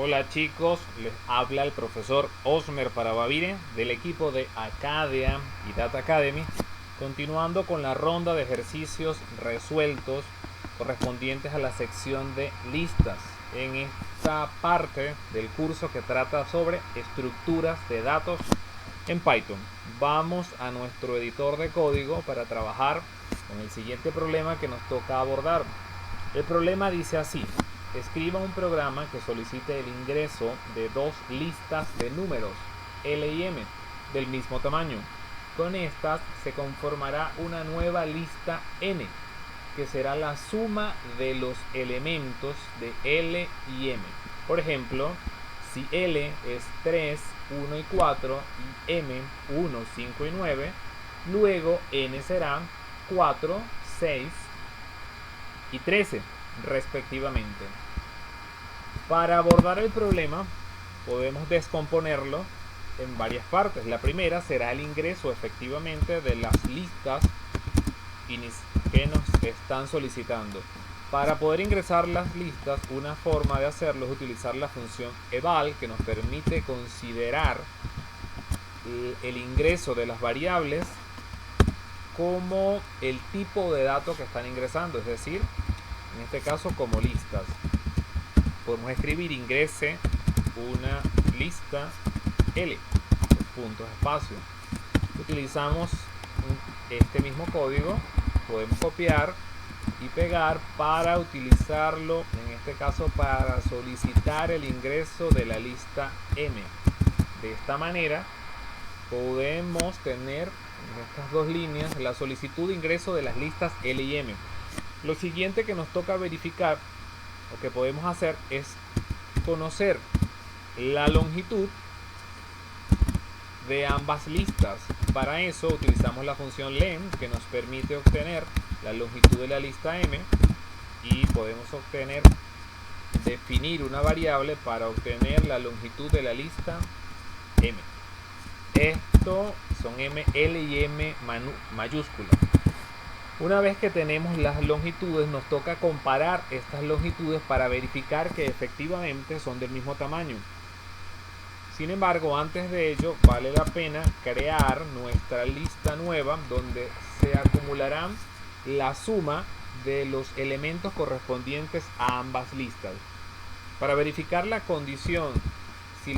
Hola chicos, les habla el profesor Osmer Parabavire del equipo de Acadia y Data Academy, continuando con la ronda de ejercicios resueltos correspondientes a la sección de listas en esta parte del curso que trata sobre estructuras de datos en Python. Vamos a nuestro editor de código para trabajar con el siguiente problema que nos toca abordar. El problema dice así: escriba un programa que solicite el ingreso de dos listas de números L y M del mismo tamaño. Con estas se conformará una nueva lista N, que será la suma de los elementos de L y M. Por ejemplo, si L es 3, 1 y 4 y M 1, 5 y 9, luego N será 4, 6 y 13 respectivamente. Para abordar el problema podemos descomponerlo en varias partes. La primera será el ingreso efectivamente de las listas que nos están solicitando. Para poder ingresar las listas, una forma de hacerlo es utilizar la función eval, que nos permite considerar el ingreso de las variables como el tipo de datos que están ingresando, es decir, en este caso como listas. Podemos escribir ingrese una lista L, puntos, espacio. Utilizamos este mismo código, podemos copiar y pegar para utilizarlo, en este caso para solicitar el ingreso de la lista M. De esta manera podemos tener en estas dos líneas la solicitud de ingreso de las listas L y M. Lo siguiente que nos toca verificar o que podemos hacer es conocer la longitud de ambas listas. Para eso utilizamos la función len, que nos permite obtener la longitud de la lista M, y podemos definir una variable para obtener la longitud de la lista M. Esto son M, L y M mayúsculas. Una vez que tenemos las longitudes, nos toca comparar estas longitudes para verificar que efectivamente son del mismo tamaño. Sin embargo, antes de ello, vale la pena crear nuestra lista nueva, donde se acumularán la suma de los elementos correspondientes a ambas listas. Para verificar la condición, si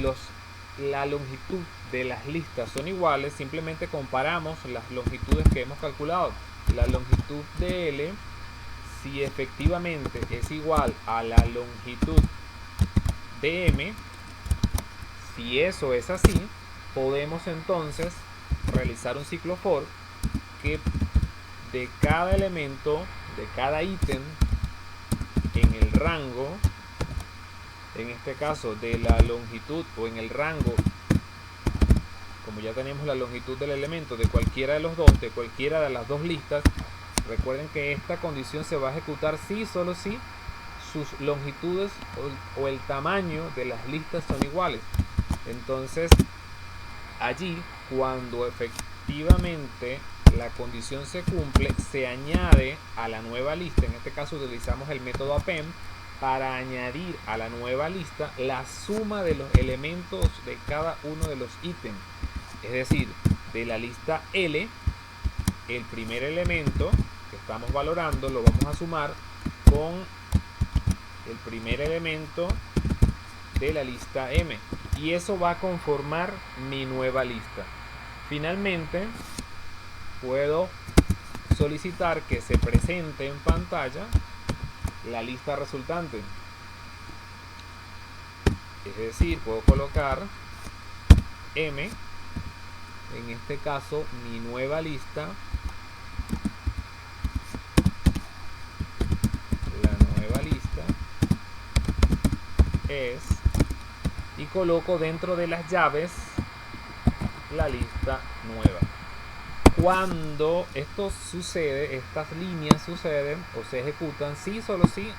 la longitud de las listas son iguales, simplemente comparamos las longitudes que hemos calculado. La longitud de L, si efectivamente es igual a la longitud de M, si eso es así, podemos entonces realizar un ciclo for que de cada elemento, de cada ítem en el rango, en este caso de la longitud, o en el rango, como ya tenemos la longitud del elemento de cualquiera de los dos, de cualquiera de las dos listas, recuerden que esta condición se va a ejecutar si solo si sus longitudes o el tamaño de las listas son iguales. Entonces allí, cuando efectivamente la condición se cumple, se añade a la nueva lista. En este caso utilizamos el método append para añadir a la nueva lista la suma de los elementos de cada uno de los ítems. Es decir, de la lista L, el primer elemento que estamos valorando lo vamos a sumar con el primer elemento de la lista M, y eso va a conformar mi nueva lista. Finalmente, puedo solicitar que se presente en pantalla la lista resultante. Es decir, puedo colocar M, en este caso mi nueva lista, la nueva lista es, y coloco dentro de las llaves la lista nueva. Cuando esto sucede, estas líneas suceden o se ejecutan si solo si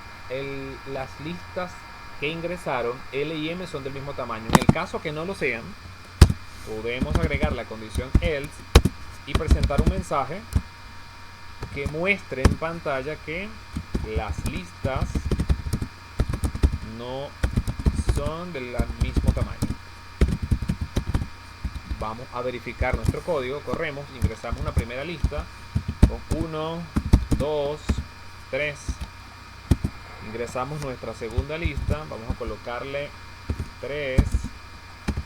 las listas que ingresaron L y M son del mismo tamaño. En el caso que no lo sean, podemos agregar la condición else y presentar un mensaje que muestre en pantalla que las listas no son del mismo tamaño. Vamos a verificar nuestro código, corremos, ingresamos una primera lista con 1, 2, 3. Ingresamos nuestra segunda lista, vamos a colocarle 3,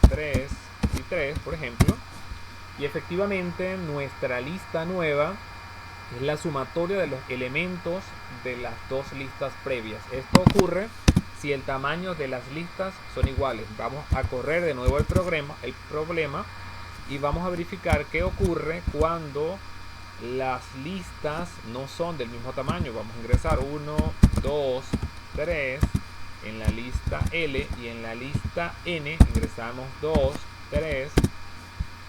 3 y 3, por ejemplo. Y efectivamente nuestra lista nueva es la sumatoria de los elementos de las dos listas previas. Esto ocurre si el tamaño de las listas son iguales. Vamos a correr de nuevo el problema y vamos a verificar qué ocurre cuando las listas no son del mismo tamaño. Vamos a ingresar 1, 2, 3 en la lista L y en la lista N ingresamos 2, 3.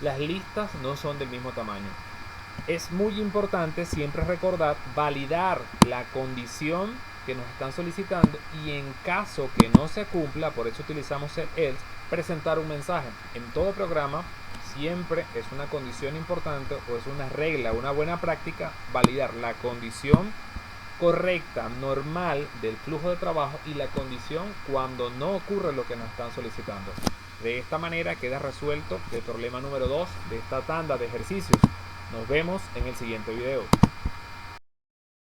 Las listas no son del mismo tamaño. Es muy importante siempre recordar validar la condición que nos están solicitando y en caso que no se cumpla, por eso utilizamos el else, presentar un mensaje. En todo programa siempre es una condición importante o es una regla, una buena práctica validar la condición correcta, normal del flujo de trabajo y la condición cuando no ocurre lo que nos están solicitando. De esta manera queda resuelto el problema número 2 de esta tanda de ejercicios. Nos vemos en el siguiente video.